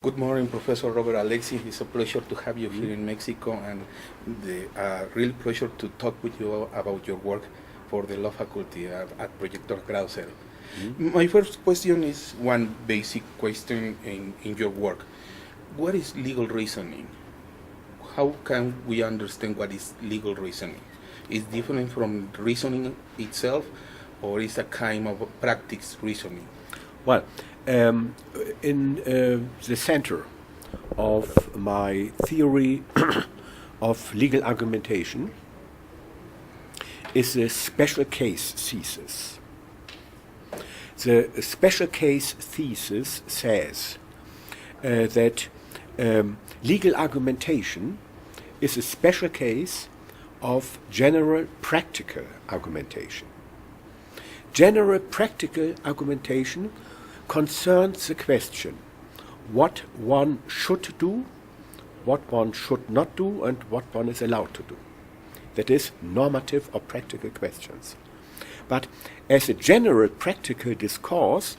Good morning, Professor Robert Alexy. It's a pleasure to have you here in Mexico, and the real pleasure to talk with you about your work for the law faculty at Projector Grado Zero. My first question is one basic question in your work. What is legal reasoning? How can we understand what is legal reasoning? Is it different from reasoning itself, or is a kind of practice reasoning? Well, in the center of my theory of legal argumentation is a special case thesis. The special case thesis says that legal argumentation is a special case of general practical argumentation. General practical argumentation concerns the question what one should do, what one should not do, and what one is allowed to do. That is, normative or practical questions. But as a general practical discourse,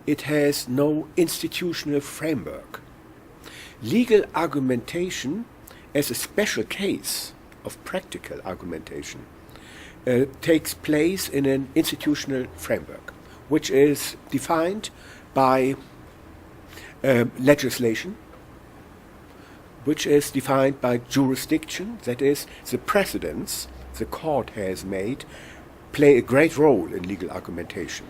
it has no institutional framework. Legal argumentation, as a special case of practical argumentation, takes place in an institutional framework, which is defined by legislation, which is defined by jurisdiction, that is, the precedents the court has made play a great role in legal argumentation,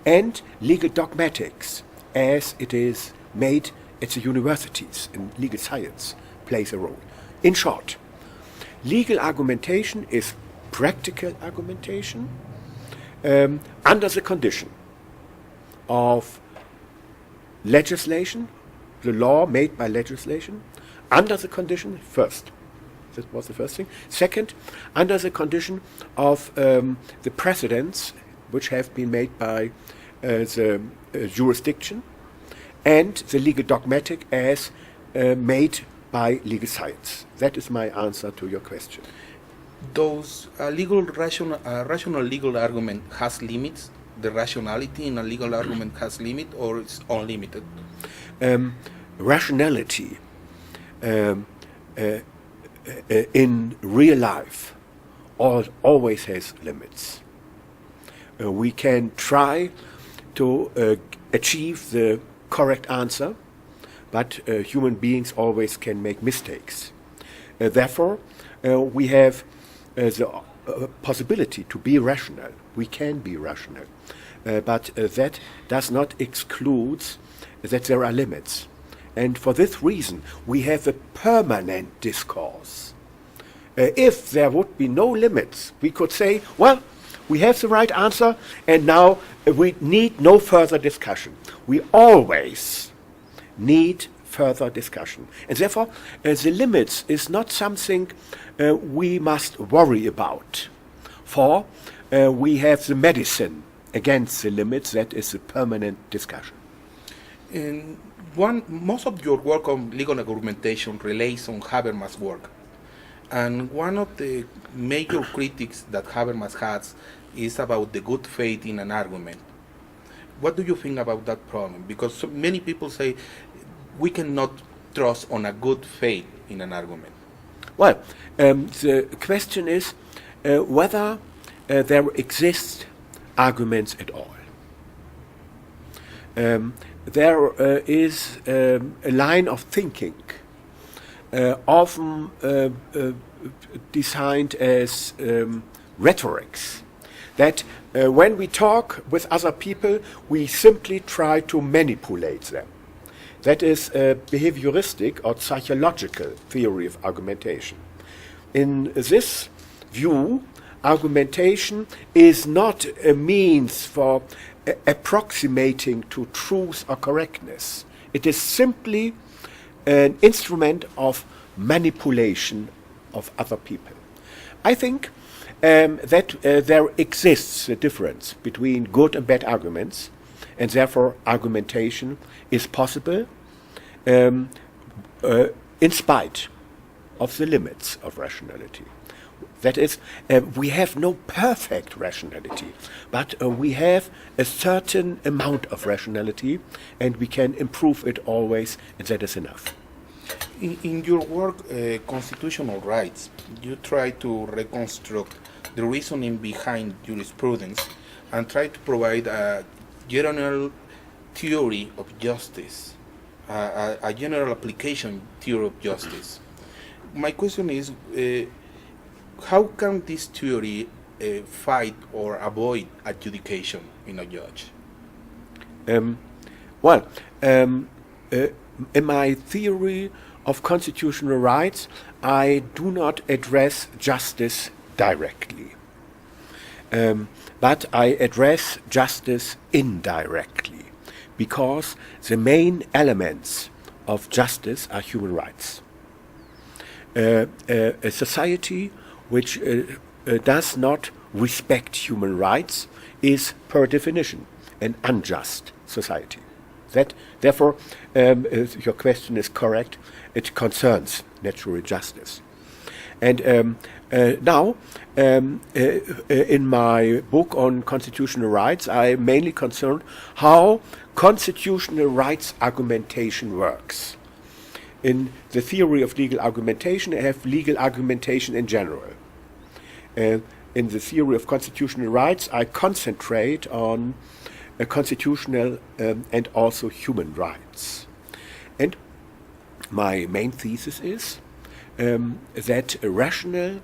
and legal dogmatics, as it is made at the universities in legal science, plays a role. In short, legal argumentation is practical argumentation under the condition of legislation, the law made by legislation, under the condition, first, that was the first thing. Second, under the condition of the precedents which have been made by the jurisdiction, and the legal dogmatic as made by legal science. That is my answer to your question. Does a rational legal argument has limits? The rationality in a legal argument has limit, or it's unlimited? Rationality in real life always has limits. We can try to achieve the correct answer, but human beings always can make mistakes. Therefore, we have the possibility to be rational. We can be rational, but that does not exclude that there are limits. And for this reason, we have a permanent discourse. If there would be no limits, we could say, well, we have the right answer, and now we need no further discussion. We always need further discussion. And therefore, the limits is not something we must worry about. For we have the medicine against the limits, that is a permanent discussion. And most of your work on legal argumentation relates on Habermas' work. And one of the major critiques that Habermas has is about the good faith in an argument. What do you think about that problem? Because so many people say we cannot trust on a good faith in an argument. Well, the question is whether there exist arguments at all. There is a line of thinking, often designed as rhetorics, that when we talk with other people, we simply try to manipulate them. That is a behavioristic or psychological theory of argumentation. In this view, argumentation is not a means for approximating to truth or correctness. It is simply an instrument of manipulation of other people. I think that there exists a difference between good and bad arguments, and therefore argumentation is possible in spite of the limits of rationality. That is, we have no perfect rationality, but we have a certain amount of rationality, and we can improve it always, and that is enough. In your work, Constitutional Rights, you try to reconstruct the reasoning behind jurisprudence and try to provide a general theory of justice, a general application theory of justice. My question is, how can this theory fight or avoid adjudication in a judge? In my theory of constitutional rights, I do not address justice directly, but I address justice indirectly, because the main elements of justice are human rights. A society which does not respect human rights is, per definition, an unjust society. Therefore, your question is correct. It concerns natural justice. And now, in my book on constitutional rights, I am mainly concerned how constitutional rights argumentation works. In the theory of legal argumentation, I have legal argumentation in general. In the theory of constitutional rights, I concentrate on constitutional and also human rights. And my main thesis is that a rational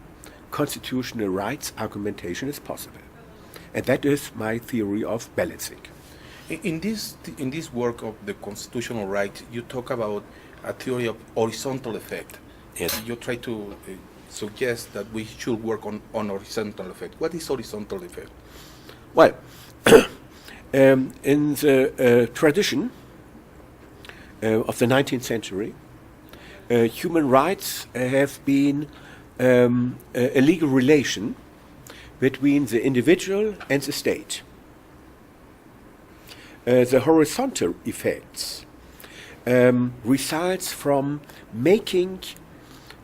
constitutional rights argumentation is possible. And that is my theory of balancing. In this work of the constitutional rights, you talk about a theory of horizontal effect. Yes. You try to suggest that we should work on horizontal effect. What is horizontal effect? Well, in the tradition of the 19th century, human rights have been a legal relation between the individual and the state. The horizontal effects results from making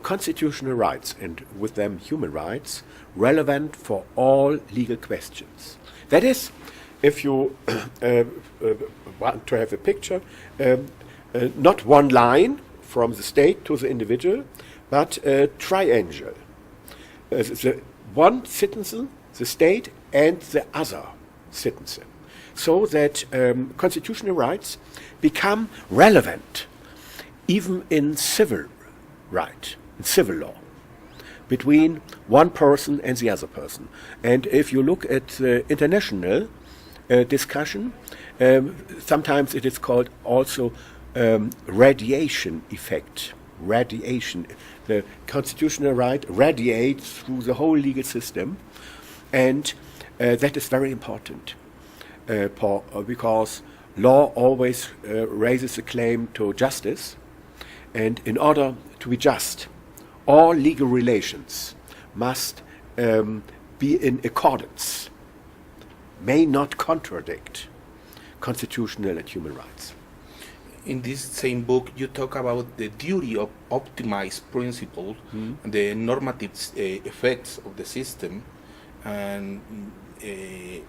constitutional rights, and with them human rights, relevant for all legal questions. That is, if you want to have a picture, not one line from the state to the individual, but a triangle. The one citizen, the state, and the other citizen. So that constitutional rights become relevant even in civil right, in civil law, between one person and the other person. And if you look at the international discussion, sometimes it is called also radiation effect. Radiation. The constitutional right radiates through the whole legal system, and that is very important because law always raises a claim to justice, and in order to be just, all legal relations must be in accordance, may not contradict constitutional and human rights. In this same book, you talk about the duty of optimized principles, the normative effects of the system, and the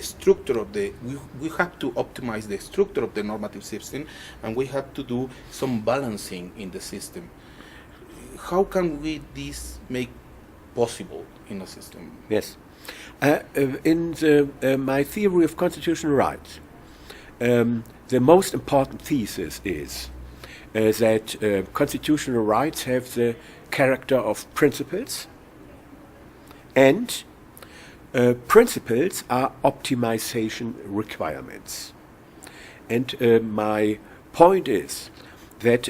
structure of the. We have to optimize the structure of the normative system, and we have to do some balancing in the system. How can we this make possible in a system? Yes, in my theory of constitutional rights. The most important thesis is that constitutional rights have the character of principles, and principles are optimization requirements. And my point is that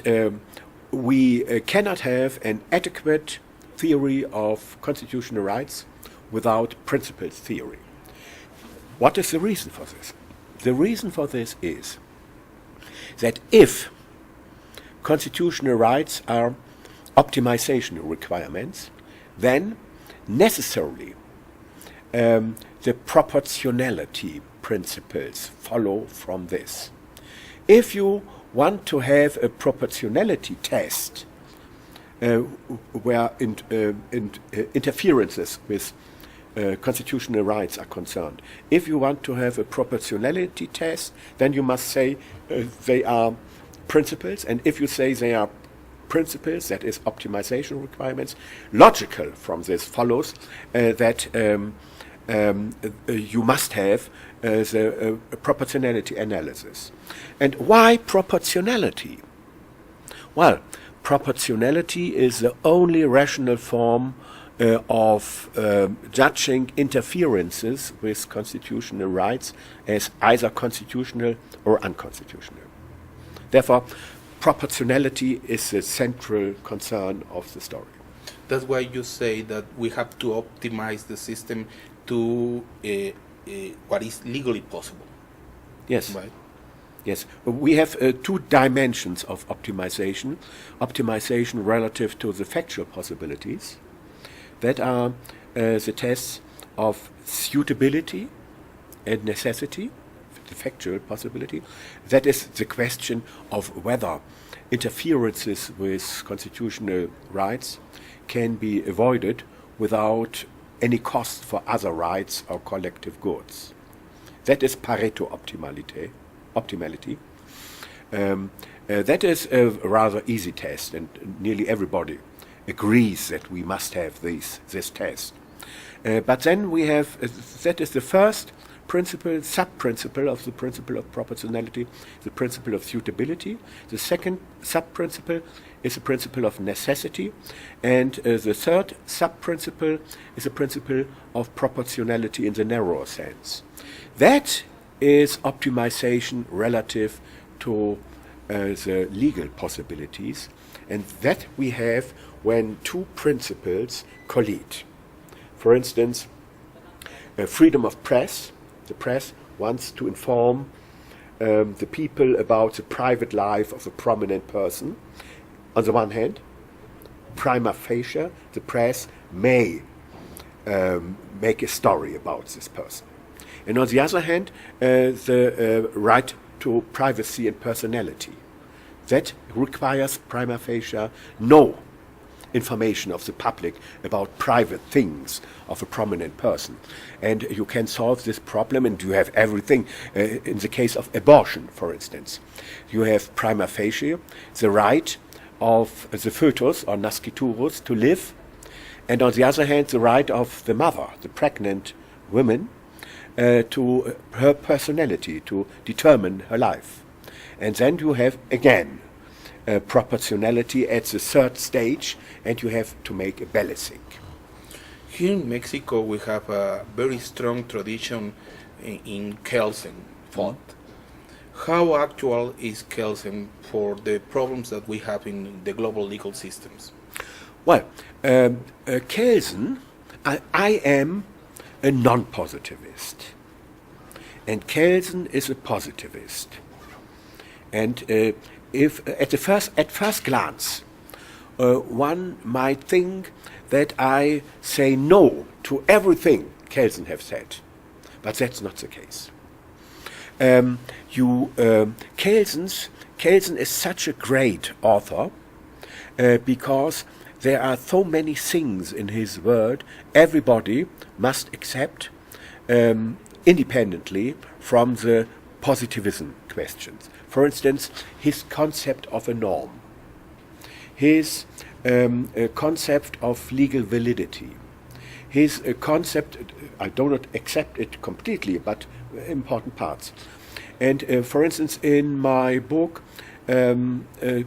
we cannot have an adequate theory of constitutional rights without principles theory. What is the reason for this? The reason for this is that if constitutional rights are optimization requirements, then necessarily the proportionality principles follow from this. If you want to have a proportionality test where interferences with constitutional rights are concerned. If you want to have a proportionality test, then you must say they are principles, and if you say they are principles, that is optimization requirements, logical from this follows that you must have the proportionality analysis. And why proportionality? Well, proportionality is the only rational form of judging interferences with constitutional rights as either constitutional or unconstitutional. Therefore, proportionality is the central concern of the story. That's why you say that we have to optimize the system to what is legally possible. Yes. Right? Yes. We have two dimensions of optimization. Optimization relative to the factual possibilities. That are the tests of suitability and necessity, the factual possibility. That is the question of whether interferences with constitutional rights can be avoided without any cost for other rights or collective goods. That is Pareto optimality. That is a rather easy test, and nearly everybody agrees that we must have this test. But then we have, that is the first principle, sub-principle of the principle of proportionality, the principle of suitability. The second sub-principle is the principle of necessity. And the third sub-principle is the principle of proportionality in the narrower sense. That is optimization relative to the legal possibilities, and that we have when two principles collide. For instance, freedom of press. The press wants to inform the people about the private life of a prominent person. On the one hand, prima facie, the press may make a story about this person. And on the other hand, the right to privacy and personality. That requires prima facie no information of the public about private things of a prominent person. And you can solve this problem, and you have everything. In the case of abortion, for instance, you have prima facie the right of the fetus or nasciturus to live, and on the other hand the right of the mother, the pregnant woman, to her personality, to determine her life. And then you have again proportionality at the third stage, and you have to make a balancing. Here in Mexico, we have a very strong tradition in Kelsen thought. How actual is Kelsen for the problems that we have in the global legal systems? Well, Kelsen, I am a non-positivist, and Kelsen is a positivist. And if at first glance, one might think that I say no to everything Kelsen have said, but that's not the case. Kelsen is such a great author because there are so many things in his word everybody must accept independently from the positivism questions. For instance, his concept of a norm, his concept of legal validity, his concept, I do not accept it completely, but important parts. And for instance, in my book, the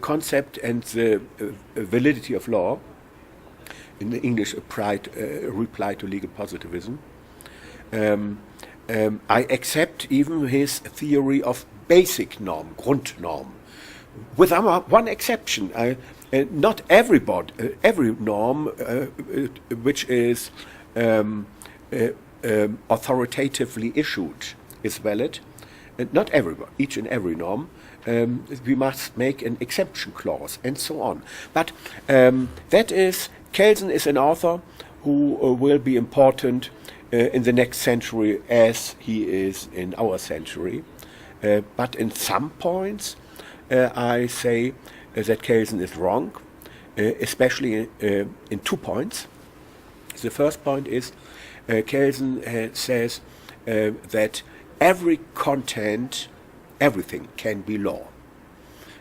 concept and the validity of law, in the English reply to legal positivism, I accept even his theory of basic norm, Grundnorm, with one exception. Not every norm which is authoritatively issued is valid. Not each and every norm. We must make an exception clause and so on. But Kelsen is an author who will be important in the next century as he is in our century. But in some points, I say that Kelsen is wrong. especially in 2 points. The first point is Kelsen says that every content, everything can be law.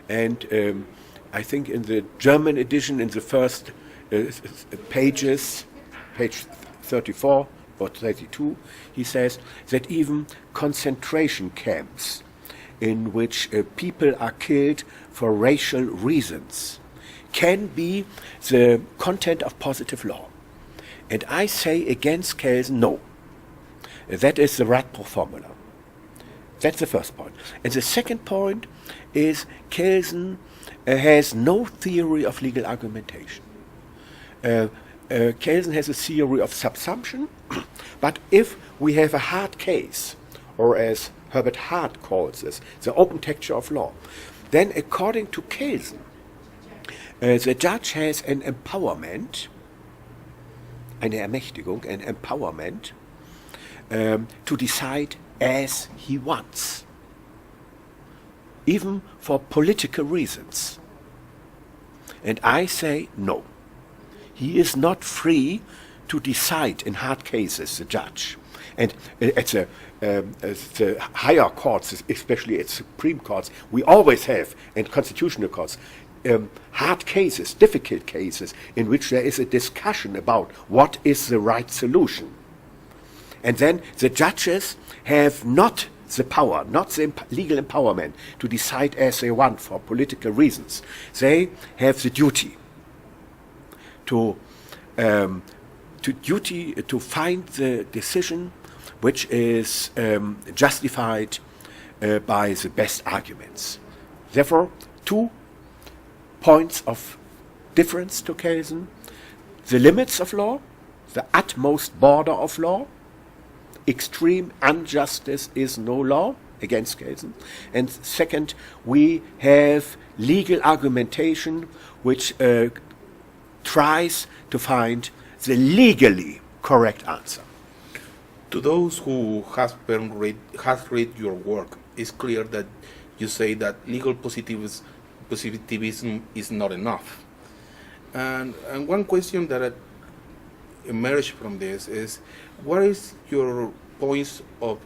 And I think in the German edition, in the first pages, page 34 or 32, he says that even concentration camps in which people are killed for racial reasons can be the content of positive law. And I say against Kelsen, no. That is the Radbruch formula. That's the first point. And the second point is Kelsen has no theory of legal argumentation. Kelsen has a theory of subsumption, but if we have a hard case, or as Herbert Hart calls this, the open texture of law, then according to Kelsen, the judge has an empowerment, eine Ermächtigung, an empowerment, to decide as he wants, even for political reasons. And I say no. He is not free to decide in hard cases, the judge. And at the higher courts, especially at Supreme Courts, we always have, and constitutional courts, hard cases, difficult cases, in which there is a discussion about what is the right solution. And then the judges have not the power, not the legal empowerment to decide as they want for political reasons. They have the duty to find the decision which is justified by the best arguments. Therefore, 2 points of difference to Kelsen: the limits of law, the utmost border of law. Extreme injustice is no law, against Kelsen. And second, we have legal argumentation which tries to find the legally correct answer. To those who has read your work, it's clear that you say that legal positivism is not enough. And one question that emerged from this is, what is your points of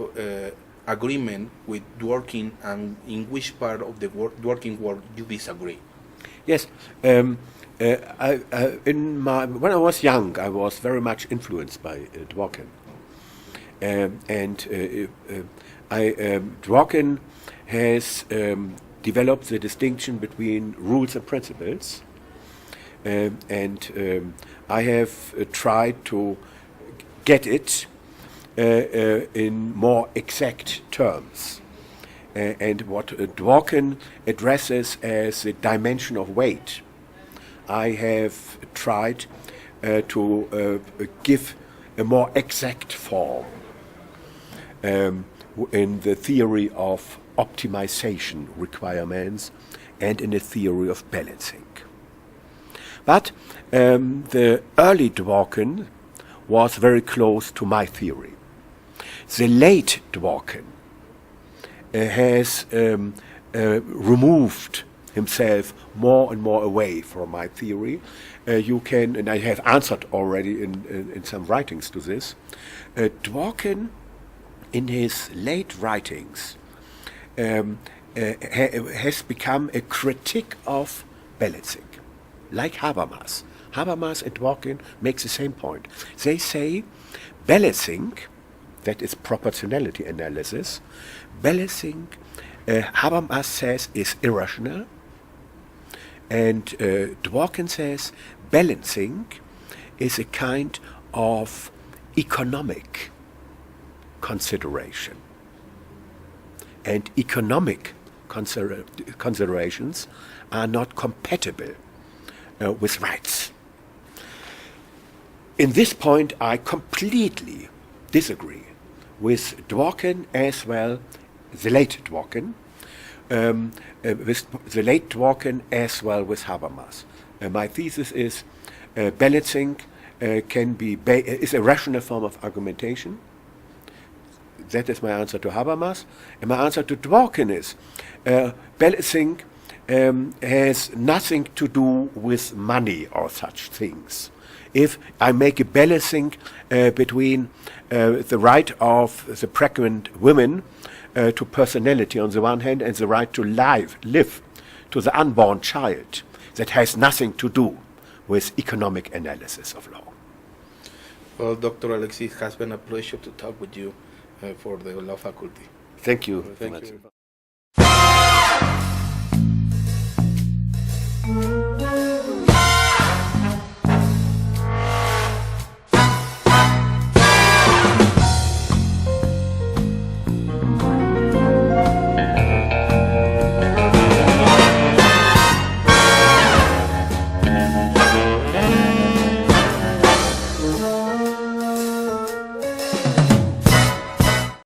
agreement with Dworkin, and in which part of the Dworkin work you disagree? Yes. When I was young, I was very much influenced by Dworkin. Dworkin has developed the distinction between rules and principles, and I have tried to get it in more exact terms. And what Dworkin addresses as the dimension of weight, I have tried to give a more exact form in the theory of optimization requirements and in the theory of balancing. But the early Dworkin was very close to my theory. The late Dworkin has removed himself more and more away from my theory. You can, and I have answered already in some writings to this, Dworkin in his late writings has become a critic of balancing, like Habermas. Habermas and Dworkin make the same point. They say balancing, that is proportionality analysis, balancing, Habermas says, is irrational, and Dworkin says balancing is a kind of economic consideration. And economic considerations are not compatible with rights. In this point, I completely disagree with Dworkin as well, the late Dworkin, with the late Dworkin as well with Habermas. My thesis is balancing is a rational form of argumentation. That is my answer to Habermas. And my answer to Dworkin is balancing has nothing to do with money or such things. If I make a balancing between the right of the pregnant women to personality on the one hand and the right to live to the unborn child, that has nothing to do with economic analysis of law. Well, Dr. Alexy, it has been a pleasure to talk with you for the law faculty. Thank you. Thank you.